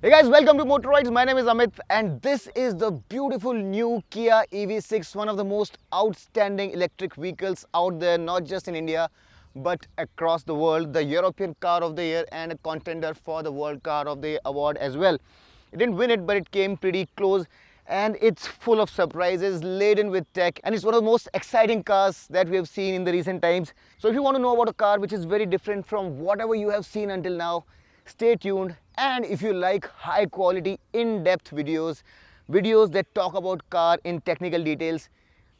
Hey guys, welcome to Motoroids. My name is Amit and this is the beautiful new Kia EV6, one of the most outstanding electric vehicles out there, not just in India, but across the world. The European Car of the Year and a contender for the World Car of the Year award as well. It didn't win it, but it came pretty close and it's full of surprises, laden with tech, and it's one of the most exciting cars that we have seen in the recent times. So if you want to know about a car which is very different from whatever you have seen until now, stay tuned. And if you like high quality in-depth videos that talk about car in technical details,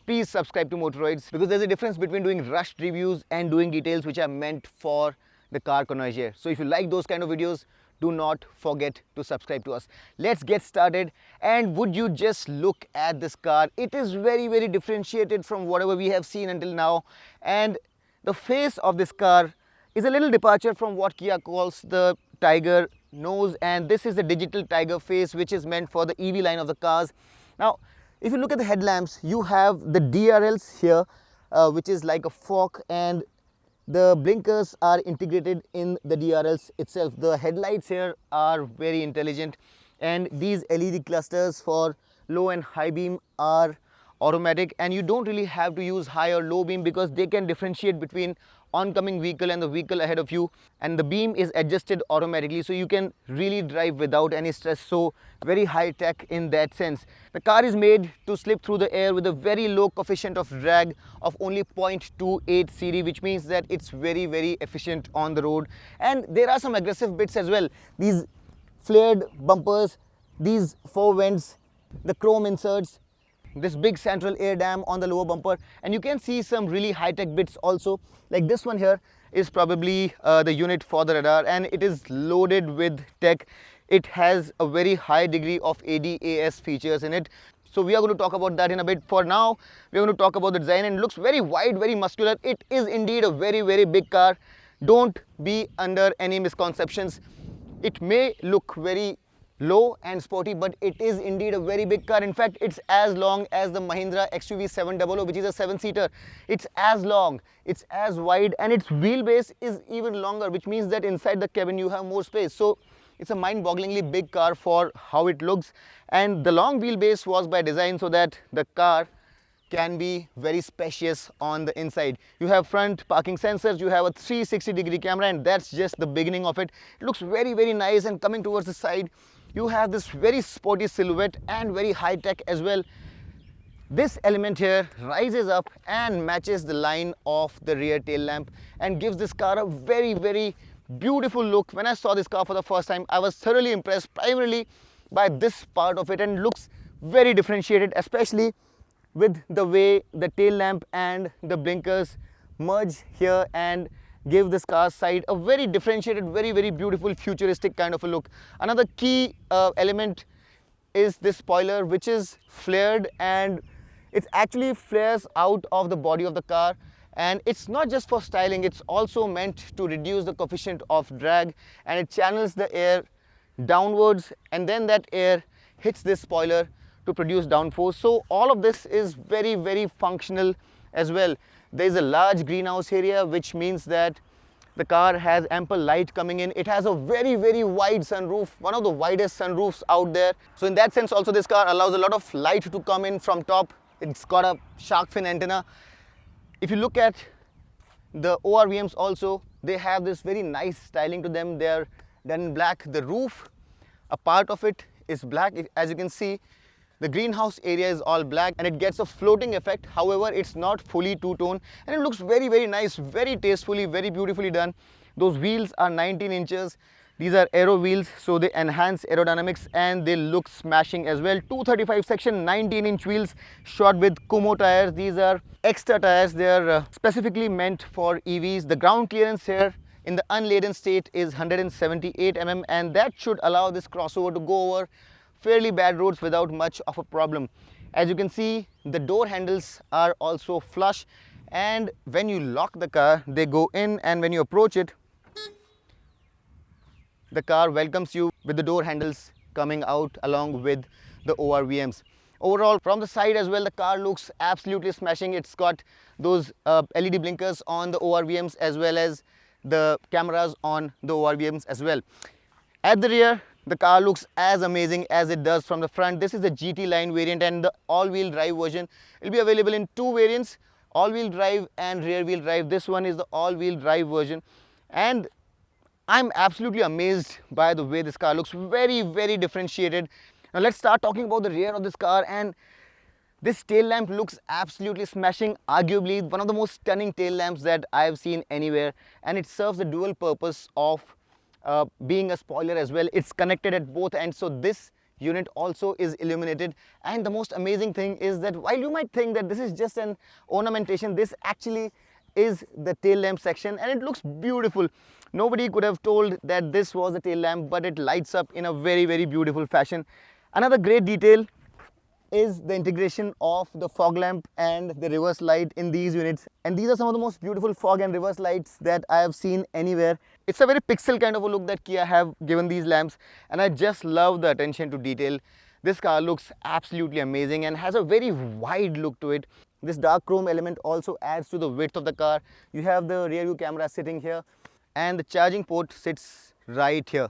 please subscribe to Motoroids, because there's a difference between doing rushed reviews and doing details which are meant for the car connoisseur. So if you like those kind of videos, do not forget to subscribe to us. Let's get started. And would you just look at this car? It is very differentiated from whatever we have seen until now, and the face of this car is a little departure from what Kia calls the tiger nose, and this is the digital tiger face which is meant for the EV line of the cars. Now if you look at the headlamps, you have the DRLs here, which is like a fork, and the blinkers are integrated in the DRLs itself. The headlights here are very intelligent, and these LED clusters for low and high beam are automatic, and you don't really have to use high or low beam because they can differentiate between oncoming vehicle and the vehicle ahead of you, and the beam is adjusted automatically, so you can really drive without any stress. So very high tech in that sense. The car is made to slip through the air with a very low coefficient of drag of only 0.28 CD, which means that it's very efficient on the road. And there are some aggressive bits as well. These flared bumpers, these four vents, the chrome inserts, this big central air dam on the lower bumper, and you can see some really high-tech bits also, like this one here is probably the unit for the radar, and it is loaded with tech. It has a very high degree of ADAS features in it, so we are going to talk about that in a bit. For now, we are going to talk about the design, and it looks very wide, very muscular. It is indeed a very big car. Don't be under any misconceptions. It may look very low and sporty, but it is indeed a very big car. In fact, it's as long as the Mahindra XUV 700, which is a 7-seater. It's as long, it's as wide, and its wheelbase is even longer, which means that inside the cabin you have more space. So it's a mind-bogglingly big car for how it looks, and the long wheelbase was by design so that the car can be very spacious on the inside. You have front parking sensors, you have a 360-degree camera, and that's just the beginning of it. It looks very nice, and coming towards the side, you have this very sporty silhouette and very high tech as well. This element here rises up and matches the line of the rear tail lamp and gives this car a very beautiful look. When I saw this car for the first time, I was thoroughly impressed primarily by this part of it, and it looks very differentiated, especially with the way the tail lamp and the blinkers merge here and give this car's side a very differentiated, very beautiful, futuristic kind of a look. Another key element is this spoiler, which is flared, and it actually flares out of the body of the car, and it's not just for styling, it's also meant to reduce the coefficient of drag, and it channels the air downwards, and then that air hits this spoiler to produce downforce. So all of this is very functional as well. There is a large greenhouse area, which means that the car has ample light coming in. It has a very wide sunroof, one of the widest sunroofs out there. So in that sense also, this car allows a lot of light to come in from top. It's got a shark fin antenna. If you look at the ORVMs also, they have this very nice styling to them. They're done in black. The roof, a part of it is black. As you can see, the greenhouse area is all black, and it gets a floating effect. However, it's not fully two-tone, and it looks very nice, very tastefully, very beautifully done. Those wheels are 19 inches. These are aero wheels, so they enhance aerodynamics, and they look smashing as well. 235 section 19-inch wheels shot with Kumo tires. These are extra tires. They are specifically meant for EVs. The ground clearance here in the unladen state is 178 mm, and that should allow this crossover to go over fairly bad roads without much of a problem. As you can see, the door handles are also flush, and when you lock the car, they go in, and when you approach it, the car welcomes you with the door handles coming out along with the ORVMs. Overall, from the side as well, the car looks absolutely smashing. It's got those LED blinkers on the ORVMs as well as the cameras on the ORVMs as well. At the rear, the car looks as amazing as it does from the front. This is the GT line variant, and the all-wheel drive version will be available in two variants, all-wheel drive and rear-wheel drive. This one is the all-wheel drive version, and I'm absolutely amazed by the way this car looks. Very, very differentiated. Now let's start talking about the rear of this car, and this tail lamp looks absolutely smashing, arguably one of the most stunning tail lamps that I've seen anywhere, and it serves the dual purpose of being a spoiler as well. It's connected at both ends, so this unit also is illuminated. And the most amazing thing is that while you might think that this is just an ornamentation, this actually is the tail lamp section, and it looks beautiful. Nobody could have told that this was a tail lamp, but it lights up in a very, very beautiful fashion. Another great detail is the integration of the fog lamp and the reverse light in these units, and these are some of the most beautiful fog and reverse lights that I have seen anywhere. It's a very pixel kind of a look that Kia have given these lamps, and I just love the attention to detail. This car looks absolutely amazing and has a very wide look to it. This dark chrome element also adds to the width of the car. You have the rear view camera sitting here, and the charging port sits right here.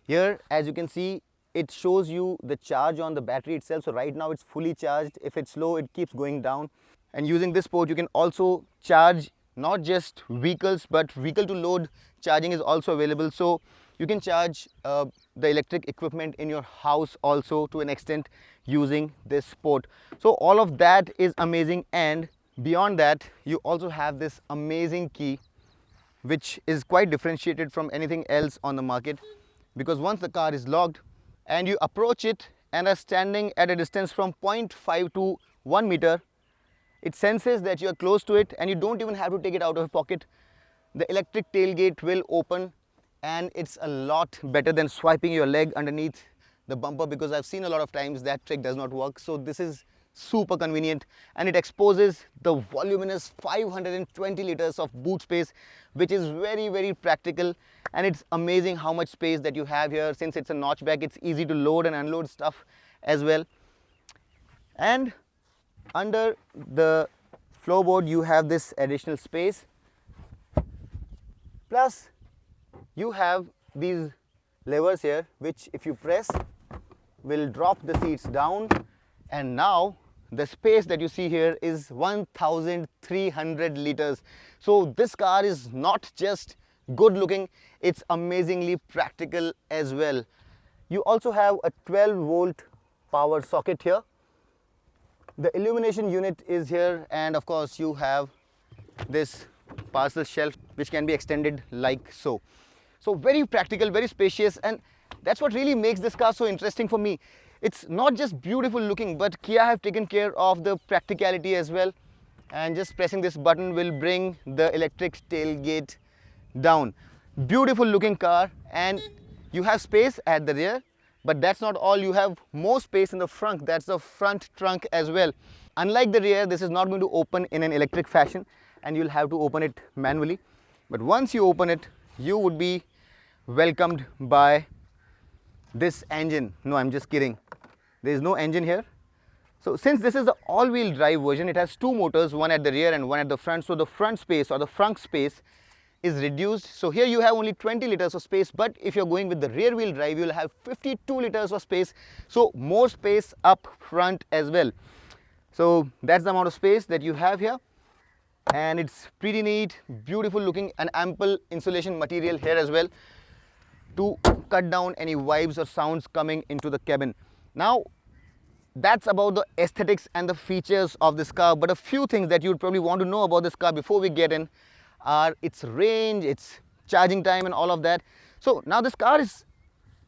Here, as you can see, it shows you the charge on the battery itself. So right now it's fully charged. If it's low, it keeps going down. And using this port, you can also charge not just vehicles, but vehicle to load charging is also available. So you can charge the electric equipment in your house also to an extent using this port. So all of that is amazing, and beyond that, you also have this amazing key, which is quite differentiated from anything else on the market, because once the car is locked and you approach it and are standing at a distance from 0.5 to 1 meter, it senses that you are close to it, and you don't even have to take it out of your pocket. The electric tailgate will open, and it's a lot better than swiping your leg underneath the bumper, because I've seen a lot of times that trick does not work. So this is super convenient, and it exposes the voluminous 520 liters of boot space, which is very, very practical. And it's amazing how much space that you have here. Since it's a notchback, it's easy to load and unload stuff as well. And under the floorboard, you have this additional space, plus you have these levers here, which if you press will drop the seats down, and now the space that you see here is 1300 liters. So this car is not just good looking, it's amazingly practical as well. You also have a 12-volt power socket here. The illumination unit is here, and of course you have this parcel shelf which can be extended like so. So very practical, very spacious, and that's what really makes this car so interesting for me. It's not just beautiful looking, but Kia have taken care of the practicality as well. And just pressing this button will bring the electric tailgate down. Beautiful looking car, and you have space at the rear, but that's not all. You have more space in the front. That's the front trunk as well. Unlike the rear, this is not going to open in an electric fashion, and you'll have to open it manually. But once you open it, you would be welcomed by this engine. No, I'm just kidding. There is no engine here. So since this is the all-wheel drive version, it has two motors, one at the rear and one at the front. So the front space or the front space is reduced. So here you have only 20 liters of space, but if you're going with the rear wheel drive, you'll have 52 liters of space. So more space up front as well. So that's the amount of space that you have here. And it's pretty neat, beautiful looking, and ample insulation material here as well to cut down any vibes or sounds coming into the cabin. Now, that's about the aesthetics and the features of this car, but a few things that you'd probably want to know about this car before we get in are its range, its charging time, and all of that. So now this car is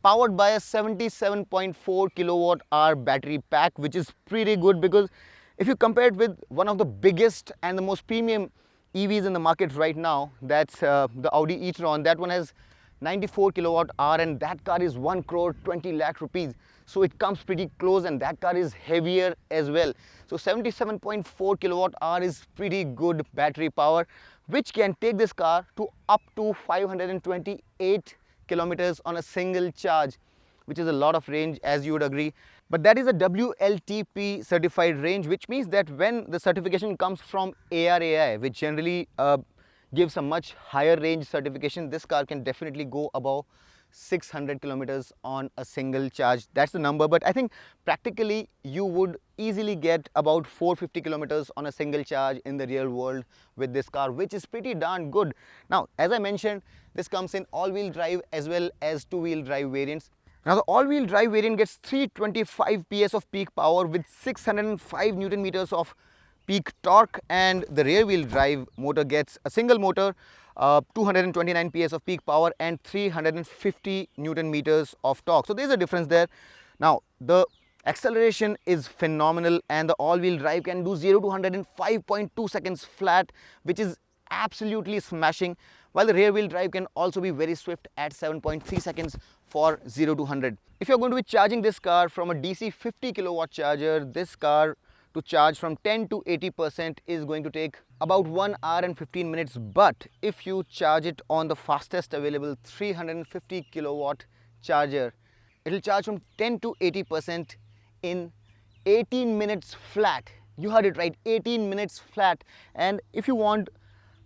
powered by a 77.4 kilowatt hour battery pack, which is pretty good, because if you compare it with one of the biggest and the most premium EVs in the market right now, that's the Audi e-tron. That one has 94 kilowatt hour, and that car is 1 crore 20 lakh rupees. So it comes pretty close, and that car is heavier as well. So 77.4 kilowatt hour is pretty good battery power, which can take this car to up to 528 kilometers on a single charge, which is a lot of range, as you would agree. But that is a WLTP certified range, which means that when the certification comes from ARAI, which generally gives a much higher range certification, this car can definitely go above 600 kilometers on a single charge. That's the number, but I think practically you would easily get about 450 kilometers on a single charge in the real world with this car, which is pretty darn good. Now, as I mentioned, this comes in all-wheel drive as well as two-wheel drive variants. Now, the all-wheel drive variant gets 325 PS of peak power with 605 Newton meters of peak torque, and the rear wheel drive motor gets a single motor, 229 PS of peak power and 350 Newton meters of torque. So there's a difference there. Now, the acceleration is phenomenal, and the all-wheel drive can do 0 to 100 in 5.2 seconds flat, which is absolutely smashing, while the rear wheel drive can also be very swift at 7.3 seconds for 0 to 100. If you're going to be charging this car from a DC 50 kilowatt charger, this car to charge from 10 to 80% is going to take about 1 hour and 15 minutes. But if you charge it on the fastest available 350 kilowatt charger, it will charge from 10 to 80% in 18 minutes flat. You heard it right, 18 minutes flat. And if you want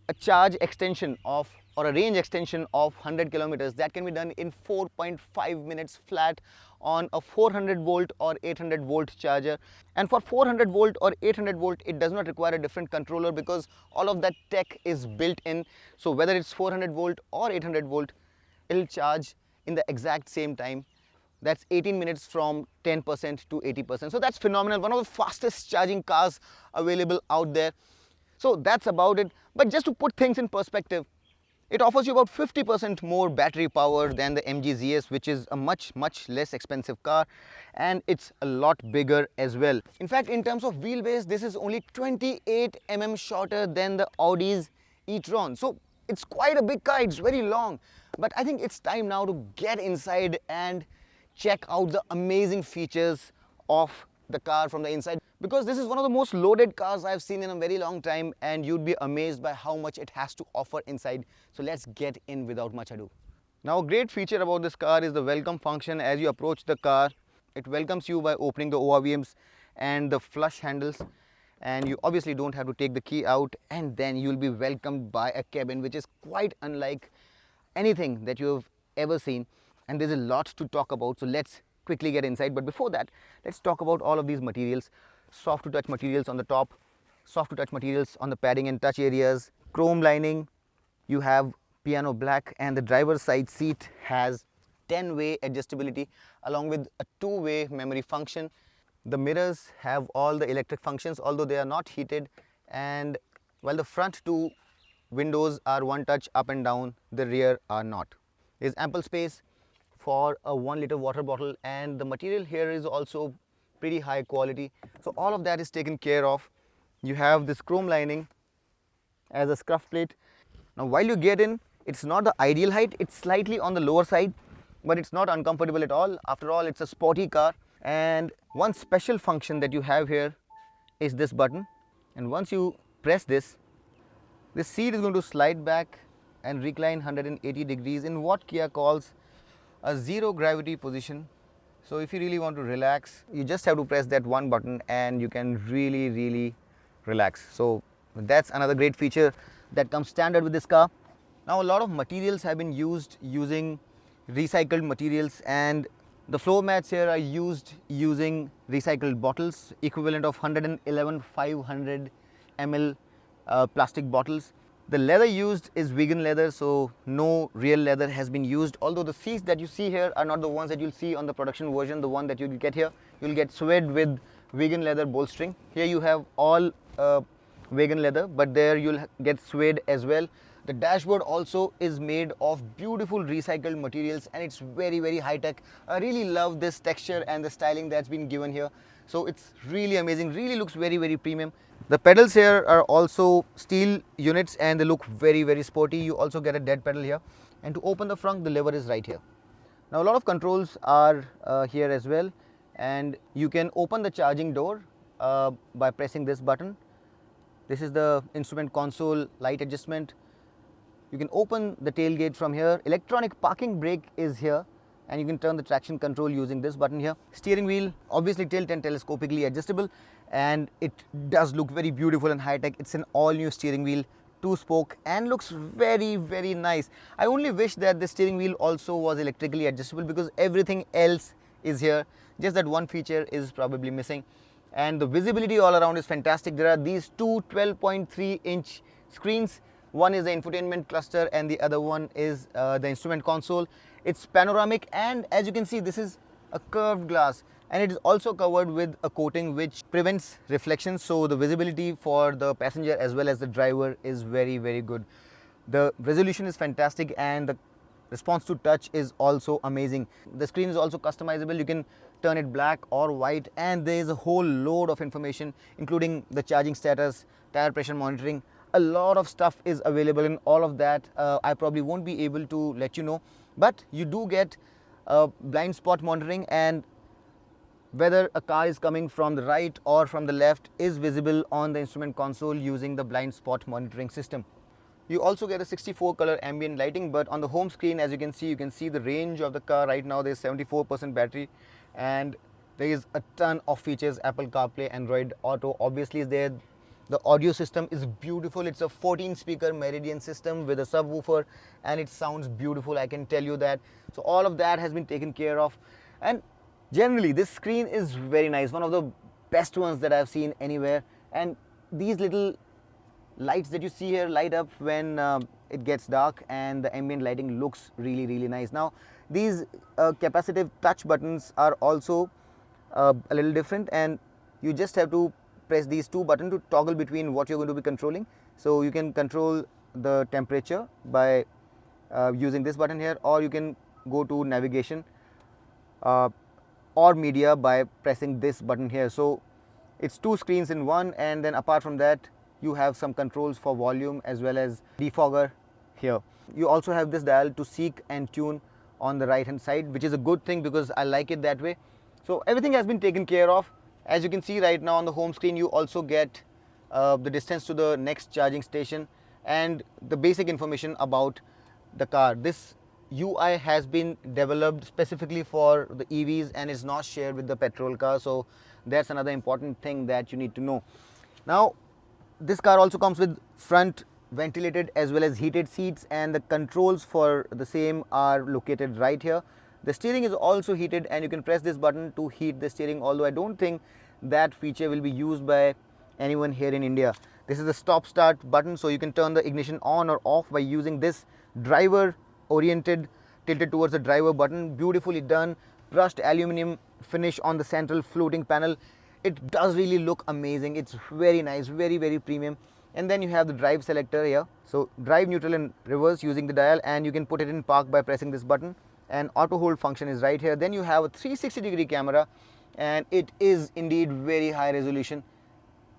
a charge extension of or a range extension of 100 kilometers, that can be done in 4.5 minutes flat on a 400 volt or 800 volt charger. And for 400 volt or 800 volt, it does not require a different controller because all of that tech is built in. So whether it's 400 volt or 800 volt, it'll charge in the exact same time. That's 18 minutes from 10% to 80%. So that's phenomenal. One of the fastest charging cars available out there. So that's about it. But just to put things in perspective, it offers you about 50% more battery power than the MG ZS, which is a much less expensive car, and it's a lot bigger as well. In fact, in terms of wheelbase, this is only 28 mm shorter than the Audi's e-tron. So it's quite a big car, it's very long. But I think it's time now to get inside and check out the amazing features of the car from the inside, because this is one of the most loaded cars I've seen in a very long time, and you'd be amazed by how much it has to offer inside. So let's get in without much ado. Now, a great feature about this car is the welcome function. As you approach the car, it welcomes you by opening the ORVMs and the flush handles, and you obviously don't have to take the key out, and then you'll be welcomed by a cabin which is quite unlike anything that you've ever seen. And there's a lot to talk about, so let's quickly get inside. But before that, let's talk about all of these materials. Soft to touch materials on the top, soft to touch materials on the padding and touch areas, chrome lining, you have piano black, and the driver's side seat has 10-way adjustability along with a 2-way memory function. The mirrors have all the electric functions, although they are not heated, and while the front two windows are one touch up and down, the rear are not. There's ample space for a 1 liter water bottle, and the material here is also pretty high quality. So all of that is taken care of. You have this chrome lining as a scuff plate. Now while you get in, it's not the ideal height, it's slightly on the lower side, but it's not uncomfortable at all. After all, it's a sporty car. And one special function that you have here is this button, and once you press this seat is going to slide back and recline 180 degrees in what Kia calls a zero gravity position. So if you really want to relax, you just have to press that one button and you can really relax. So that's another great feature that comes standard with this car. Now a lot of materials have been used using recycled materials, and the floor mats here are used using recycled bottles, equivalent of 111 500 ml plastic bottles. The leather used is vegan leather, so no real leather has been used, although the seats that you see here are not the ones that you'll see on the production version. The one that you'll get here, you'll get suede with vegan leather bolstering. Here you have all vegan leather, but there you'll get suede as well. The dashboard also is made of beautiful recycled materials, and it's very high tech. I really love this texture and the styling that's been given here. So it's really amazing, really looks very premium. The pedals here are also steel units and they look very sporty. You also get a dead pedal here, and to open the front, the lever is right here. Now a lot of controls are here as well, and you can open the charging door by pressing this button. This is the instrument console light adjustment. You can open the tailgate from here. Electronic parking brake is here, and you can turn the traction control using this button here. Steering wheel, obviously tilt and telescopically adjustable, and it does look very beautiful and high tech. It's an all new steering wheel, two-spoke and looks very nice. I only wish that the steering wheel also was electrically adjustable, because everything else is here, just that one feature is probably missing. And the visibility all around is fantastic. There are these two 12.3-inch screens. One is the infotainment cluster and the other one is the instrument console. It's panoramic, and as you can see, this is a curved glass, and it is also covered with a coating which prevents reflections, so the visibility for the passenger as well as the driver is very good. The resolution is fantastic and the response to touch is also amazing. The screen is also customizable. You can turn it black or white, and there is a whole load of information, including the charging status, tire pressure monitoring. A lot of stuff is available in all of that. I probably won't be able to let you know, but you do get blind spot monitoring, and whether a car is coming from the right or from the left is visible on the instrument console using the blind spot monitoring system. You also get a 64 color ambient lighting, but on the home screen, as you can see the range of the car. Right now there's 74% battery, and there is a ton of features. Apple CarPlay, Android Auto obviously is there. The audio system is beautiful. It's a 14 speaker Meridian system with a subwoofer, and it sounds beautiful, I can tell you that. So all of that has been taken care of, and generally this screen is very nice, one of the best ones that I've seen anywhere. And these little lights that you see here light up when it gets dark, and the ambient lighting looks really nice. Now these capacitive touch buttons are also a little different, and you just have to press these two buttons to toggle between what you're going to be controlling. So you can control the temperature by using this button here, or you can go to navigation or media by pressing this button here. So it's two screens in one, and then apart from that you have some controls for volume as well as defogger here. You also have this dial to seek and tune on the right hand side, which is a good thing because I like it that way. So everything has been taken care of. As you can see right now on the home screen, you also get the distance to the next charging station and the basic information about the car. This UI has been developed specifically for the EVs and is not shared with the petrol car, so that's another important thing that you need to know. Now this car also comes with front ventilated as well as heated seats, and the controls for the same are located right here. The steering is also heated, and you can press this button to heat the steering, although I don't think that feature will be used by anyone here in India. This is the stop start button, so you can turn the ignition on or off by using this driver oriented, tilted towards the driver button. Beautifully done. Brushed aluminum finish on the central floating panel. It does really look amazing. It's very nice, very premium. And then you have the drive selector here, so drive, neutral and reverse using the dial, and you can put it in park by pressing this button, and auto hold function is right here. Then you have a 360-degree camera, and it is indeed very high resolution,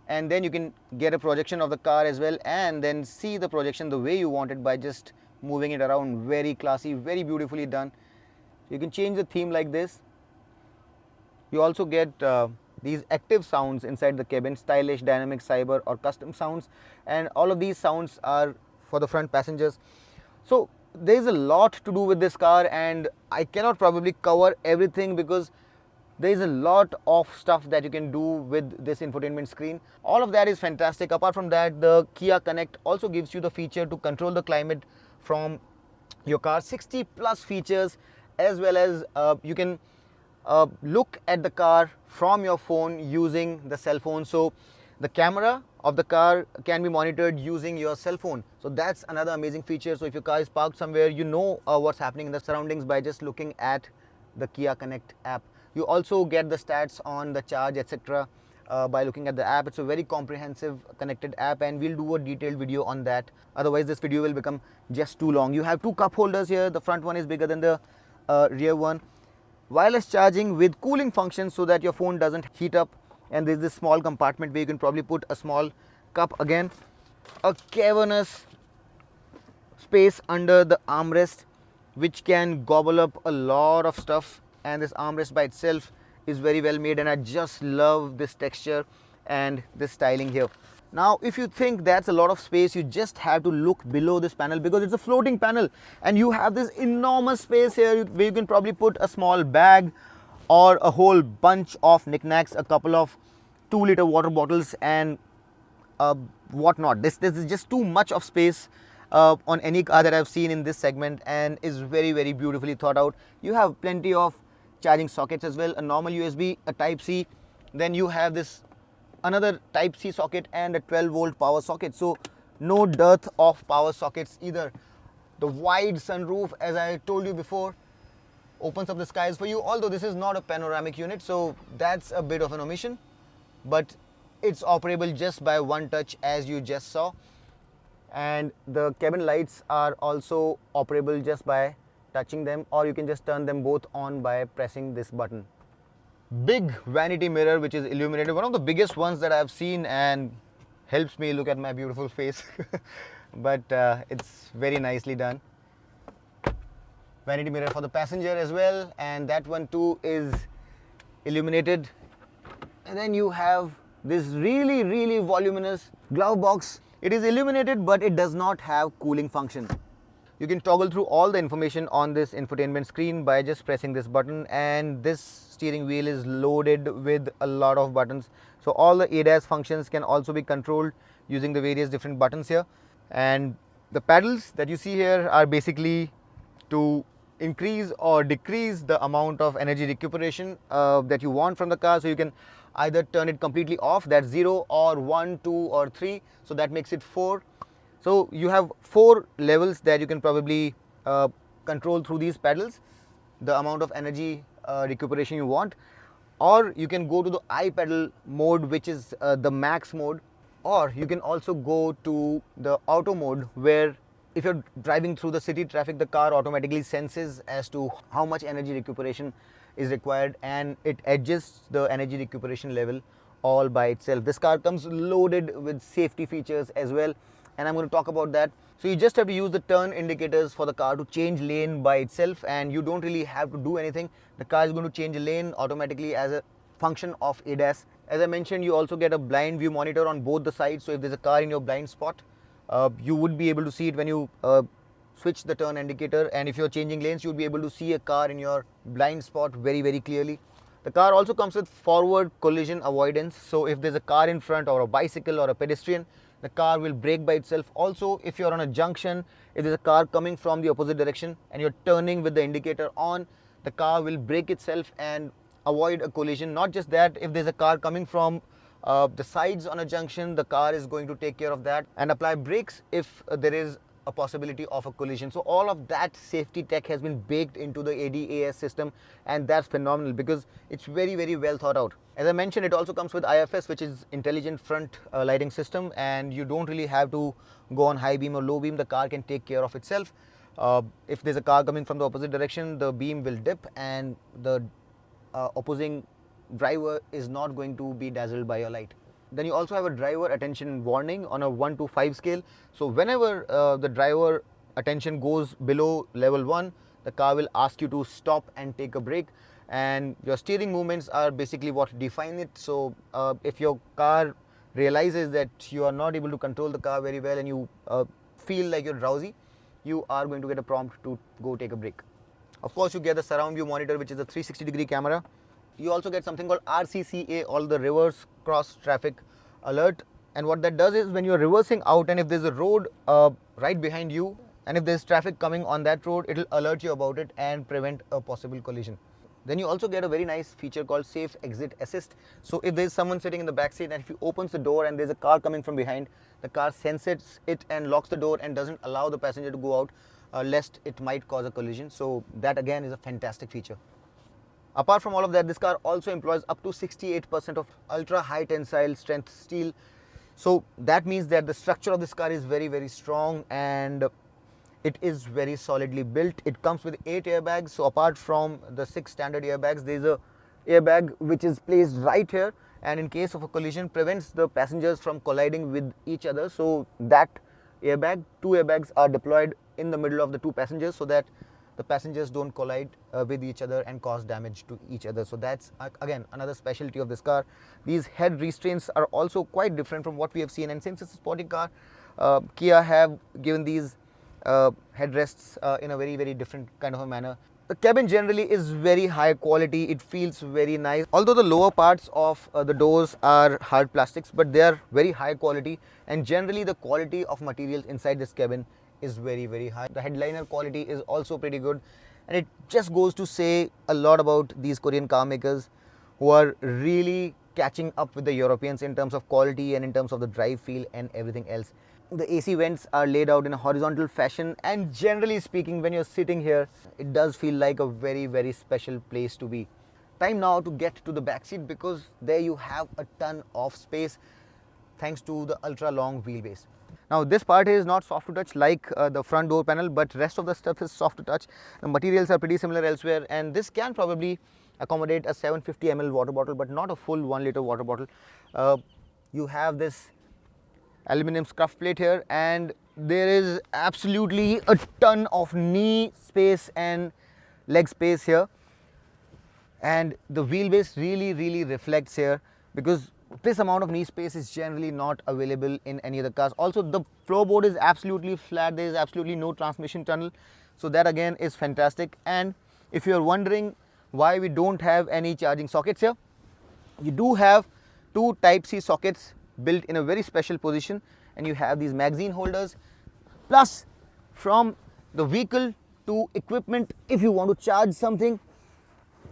and then you can get a projection of the car as well, and then see the projection the way you want it by just moving it around. Very classy, very beautifully done. You can change the theme like this. You also get these active sounds inside the cabin: stylish, dynamic, cyber or custom sounds, and all of these sounds are for the front passengers. So there is a lot to do with this car, and I cannot probably cover everything because there is a lot of stuff that you can do with this infotainment screen. All of that is fantastic. Apart from that, the Kia Connect also gives you the feature to control the climate from your car. 60 plus features, as well as you can look at the car from your phone using the cell phone. So the camera of the car can be monitored using your cell phone. So that's another amazing feature. So if your car is parked somewhere, you know what's happening in the surroundings by just looking at the Kia Connect app. You also get the stats on the charge, etc. By looking at the app. It's a very comprehensive connected app, and we'll do a detailed video on that. Otherwise this video will become just too long. You have two cup holders here. The front one is bigger than the rear one. Wireless charging with cooling function so that your phone doesn't heat up, and there's this small compartment where you can probably put a small cup. Again, a cavernous space under the armrest which can gobble up a lot of stuff, and this armrest by itself is very well made, and I just love this texture and this styling here. Now if you think that's a lot of space, you just have to look below this panel because it's a floating panel, and you have this enormous space here where you can probably put a small bag or a whole bunch of knickknacks, a couple of 2-liter water bottles, and whatnot. This is just too much of space on any car that I've seen in this segment, and is very, very beautifully thought out. You have plenty of charging sockets as well, a normal USB, a type C, then you have this another type C socket and a 12-volt power socket, so no dearth of power sockets either. The wide sunroof, as I told you before, opens up the skies for you, although this is not a panoramic unit, so that's a bit of an omission, but it's operable just by one touch, as you just saw. And the cabin lights are also operable just by touching them, or you can just turn them both on by pressing this button. Big vanity mirror which is illuminated, one of the biggest ones that I've seen, and helps me look at my beautiful face. But it's very nicely done. Vanity mirror for the passenger as well, and that one too is illuminated. And then you have this really, really voluminous glove box. It is illuminated, but it does not have cooling function. You can toggle through all the information on this infotainment screen by just pressing this button, and this steering wheel is loaded with a lot of buttons. So all the ADAS functions can also be controlled using the various different buttons here. And the pedals that you see here are basically to increase or decrease the amount of energy recuperation that you want from the car. So you can either turn it completely off, that's 0, or 1, 2, or 3, so that makes it 4. So you have 4 levels that you can probably control through these pedals, the amount of energy recuperation you want. Or you can go to the iPedal mode, which is the max mode, or you can also go to the auto mode, where if you're driving through the city traffic, the car automatically senses as to how much energy recuperation is required, and it adjusts the energy recuperation level all by itself. This car comes loaded with safety features as well, and I'm going to talk about that. So you just have to use the turn indicators for the car to change lane by itself, and you don't really have to do anything. The car is going to change a lane automatically as a function of ADAS. As I mentioned, you also get a blind view monitor on both the sides, so if there's a car in your blind spot, you would be able to see it when you switch the turn indicator, and if you're changing lanes, you'll be able to see a car in your blind spot very, very clearly. The car also comes with forward collision avoidance, so if there's a car in front, or a bicycle, or a pedestrian, the car will brake by itself. Also, if you're on a junction, if there's a car coming from the opposite direction and you're turning with the indicator on, the car will brake itself and avoid a collision. Not just that, if there's a car coming from the sides on a junction, the car is going to take care of that and apply brakes if there is a possibility of a collision. So all of that safety tech has been baked into the ADAS system, and that's phenomenal because it's very, very well thought out. As I mentioned, it also comes with IFS, which is intelligent front lighting system, and you don't really have to go on high beam or low beam. The car can take care of itself. If there's a car coming from the opposite direction, the beam will dip, and the opposing driver is not going to be dazzled by your light. Then you also have a driver attention warning on a 1 to 5 scale. So whenever the driver attention goes below level 1, the car will ask you to stop and take a break, and your steering movements are basically what define it. So if your car realizes that you are not able to control the car very well and you feel like you're drowsy, you are going to get a prompt to go take a break. Of course, you get the surround view monitor, which is a 360-degree camera. You also get something called RCCA, or the reverse cross traffic alert, and what that does is when you're reversing out and if there's a road right behind you and if there's traffic coming on that road, it will alert you about it and prevent a possible collision. Then you also get a very nice feature called Safe Exit Assist. So if there's someone sitting in the back seat and if you opens the door and there's a car coming from behind, the car senses it and locks the door and doesn't allow the passenger to go out lest it might cause a collision. So that again is a fantastic feature. Apart from all of that, this car also employs up to 68% of ultra high tensile strength steel. So that means that the structure of this car is very, very strong and it is very solidly built. It comes with 8 airbags. So apart from the 6 standard airbags, there is a airbag which is placed right here, and in case of a collision prevents the passengers from colliding with each other. So that airbag, 2 airbags are deployed in the middle of the 2 passengers so that the passengers don't collide with each other and cause damage to each other. So that's again another specialty of this car. These head restraints are also quite different from what we have seen, and since it's a sporting car, Kia have given these headrests in a very, very different kind of a manner. The cabin generally is very high quality, it feels very nice. Although the lower parts of the doors are hard plastics, but they are very high quality, and generally the quality of materials inside this cabin is very high. The headliner quality is also pretty good, and it just goes to say a lot about these Korean car makers who are really catching up with the Europeans in terms of quality and in terms of the drive feel and everything else. The AC vents are laid out in a horizontal fashion, and generally speaking, when you're sitting here, it does feel like a very special place to be. Time now to get to the back seat, because there you have a ton of space thanks to the ultra long wheelbase. Now this part is not soft to touch like the front door panel, but rest of the stuff is soft to touch. The materials are pretty similar elsewhere, and this can probably accommodate a 750 ml water bottle, but not a full 1 liter water bottle. You have this aluminum scuff plate here, and there is absolutely a ton of knee space and leg space here, and the wheelbase really reflects here, because this amount of knee space is generally not available in any other cars. Also, the floorboard is absolutely flat, there is absolutely no transmission tunnel, so that again is fantastic. And if you are wondering why we don't have any charging sockets here, you do have two Type-C sockets built in a very special position, and you have these magazine holders. Plus, from the vehicle to equipment, if you want to charge something,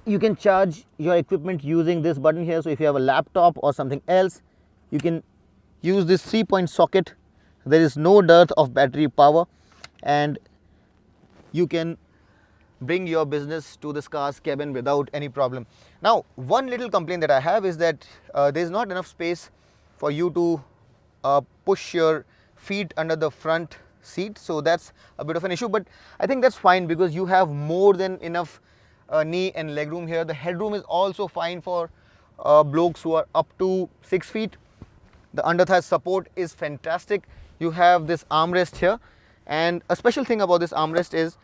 you can charge your equipment using this button here. So if you have a laptop or something else, you can use this 3-point socket. There is no dearth of battery power, and you can bring your business to this car's cabin without any problem. Now, one little complaint that I have is that there is not enough space for you to push your feet under the front seat, so that's a bit of an issue, but I think that's fine because you have more than enough knee and leg room here. The headroom is also fine for blokes who are up to 6 feet. The under thigh support is fantastic. You have this armrest here, and a special thing about this armrest is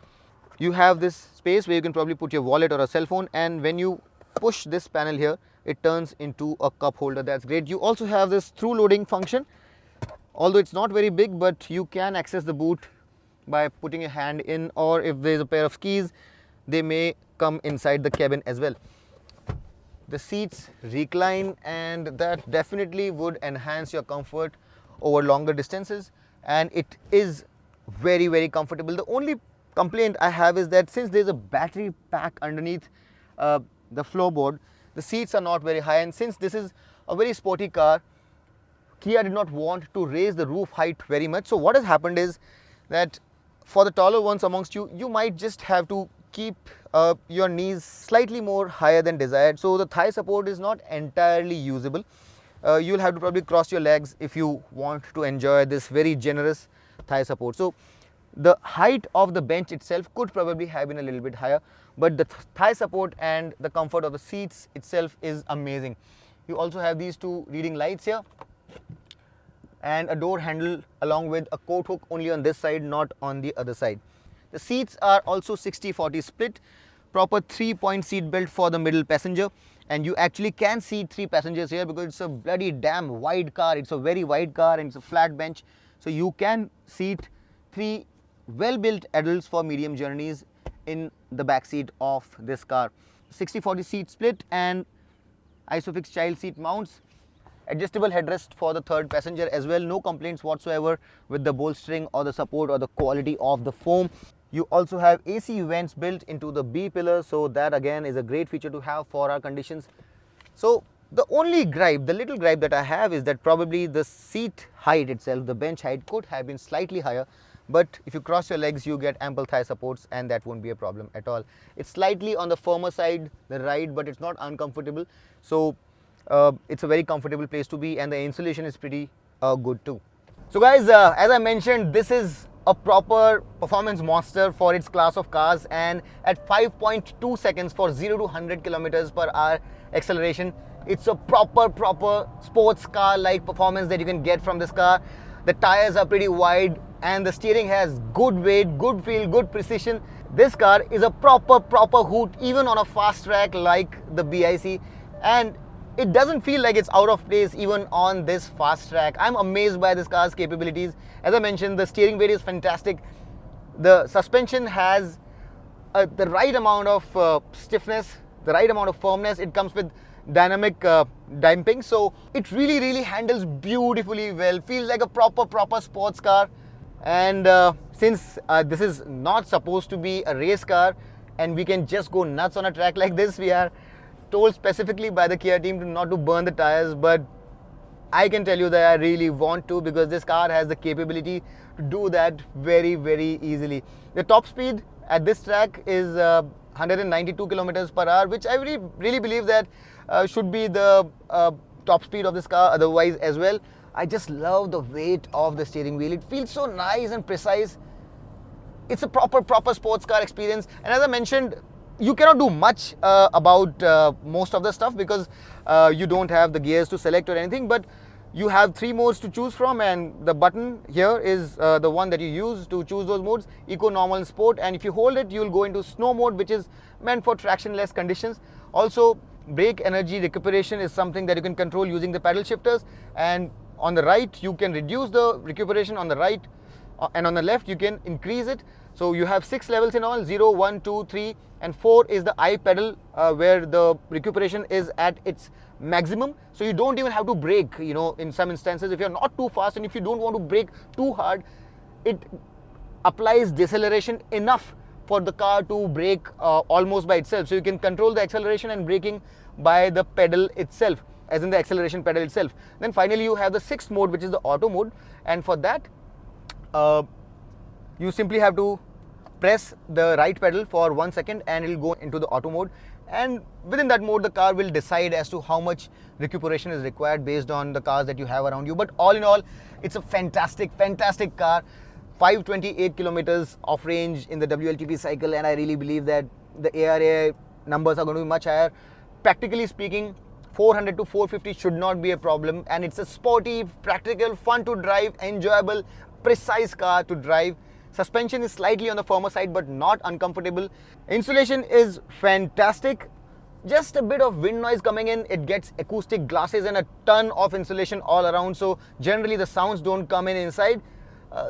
you have this space where you can probably put your wallet or a cell phone, and when you push this panel here, it turns into a cup holder. That's great. You also have this through loading function, although it's not very big, but you can access the boot by putting your hand in, or if there's a pair of keys, they may come inside the cabin as well. The seats recline, and that definitely would enhance your comfort over longer distances, and it is very comfortable. The only complaint I have is that since there's a battery pack underneath the floorboard, the seats are not very high, and since this is a very sporty car, Kia did not want to raise the roof height very much. So what has happened is that for the taller ones amongst you, you might just have to keep your knees slightly more higher than desired, so the thigh support is not entirely usable. You'll have to probably cross your legs if you want to enjoy this very generous thigh support. So the height of the bench itself could probably have been a little bit higher, but the thigh support and the comfort of the seats itself is amazing. You also have these two reading lights here, and a door handle along with a coat hook only on this side, not on the other side. The seats are also 60-40 split, proper 3-point seat belt for the middle passenger, and you actually can seat 3 passengers here because it's a bloody damn wide car. It's a very wide car and it's a flat bench, so you can seat 3 well-built adults for medium journeys in the back seat of this car. 60-40 seat split and Isofix child seat mounts. Adjustable headrest for the third passenger as well. No complaints whatsoever with the bolstering or the support or the quality of the foam. You also have AC vents built into the B pillar, so that again is a great feature to have for our conditions. So the only gripe, the little gripe that I have is that probably the seat height itself, the bench height could have been slightly higher, but if you cross your legs you get ample thigh supports and that won't be a problem at all. It's slightly on the firmer side, the ride, but it's not uncomfortable. So it's a very comfortable place to be, and the insulation is pretty good too. So guys, as I mentioned, this is a proper performance monster for its class of cars, and at 5.2 seconds for 0 to 100 kilometers per hour acceleration, it's a proper sports car like performance that you can get from this car. The tires are pretty wide and the steering has good weight, good feel, good precision. This car is a proper hoot even on a fast track like the BIC, and it doesn't feel like it's out of place even on this fast track. I'm amazed by this car's capabilities. As I mentioned, the steering weight is fantastic. The suspension has the right amount of stiffness, the right amount of firmness. It comes with dynamic damping, so it really handles beautifully well. Feels like a proper sports car. And since this is not supposed to be a race car and we can just go nuts on a track like this, we are told specifically by the Kia team to not to burn the tires, but I can tell you that I really want to, because this car has the capability to do that very easily. The top speed at this track is 192 kilometers per hour, which I really believe that should be the top speed of this car otherwise as well. I just love the weight of the steering wheel. It feels so nice and precise. It's a proper sports car experience. And as I mentioned, you cannot do much about most of the stuff, because you don't have the gears to select or anything, but you have 3 modes to choose from, and the button here is the one that you use to choose those modes: eco, normal and sport. And if you hold it, you'll go into snow mode, which is meant for tractionless conditions. Also, brake energy recuperation is something that you can control using the paddle shifters, and on the right you can reduce the recuperation on the right, and on the left you can increase it. So you have 6 levels in all: 0, 1, 2, 3 and 4 is the I pedal, where the recuperation is at its maximum. So you don't even have to brake, you know, in some instances. If you're not too fast and if you don't want to brake too hard, it applies deceleration enough for the car to brake almost by itself. So you can control the acceleration and braking by the pedal itself, as in the acceleration pedal itself. Then finally you have the 6th mode, which is the auto mode, and for that you simply have to press the right pedal for 1 second and it will go into the auto mode, and within that mode the car will decide as to how much recuperation is required based on the cars that you have around you. But all in all, it's a fantastic car. 528 kilometers of range in the WLTP cycle, and I really believe that the ARA numbers are going to be much higher. Practically speaking, 400 to 450 should not be a problem, and it's a sporty, practical, fun to drive, enjoyable, precise car to drive. Suspension is slightly on the firmer side, but not uncomfortable. Insulation is fantastic. Just a bit of wind noise coming in. It gets acoustic glasses and a ton of insulation all around, so generally the sounds don't come in inside.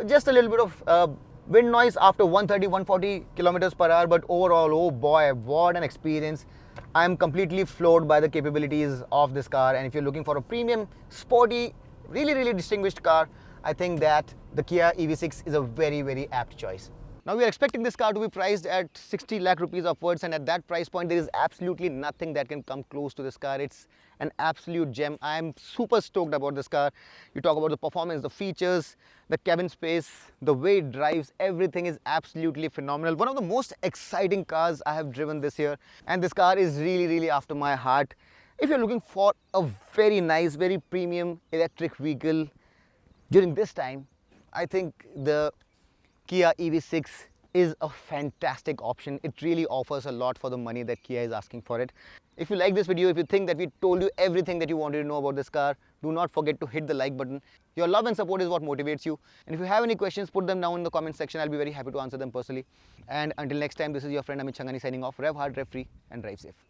Just a little bit of wind noise after 130-140 kilometers per hour, but overall, oh boy, what an experience. I'm completely floored by the capabilities of this car, and if you're looking for a premium, sporty, really distinguished car, I think that the Kia EV6 is a very apt choice. Now we are expecting this car to be priced at 60 lakh rupees upwards, and at that price point there is absolutely nothing that can come close to this car. It's an absolute gem. I am super stoked about this car. You talk about the performance, the features, the cabin space, the way it drives, everything is absolutely phenomenal. One of the most exciting cars I have driven this year, and this car is really after my heart. If you're looking for a very nice, very premium electric vehicle during this time, I think the Kia EV6 is a fantastic option. It really offers a lot for the money that Kia is asking for it. If you like this video, if you think that we told you everything that you wanted to know about this car, do not forget to hit the like button. Your love and support is what motivates you. And if you have any questions, put them down in the comment section. I'll be very happy to answer them personally. And until next time, this is your friend Amit Changani signing off. Rev hard, rev free, and drive safe.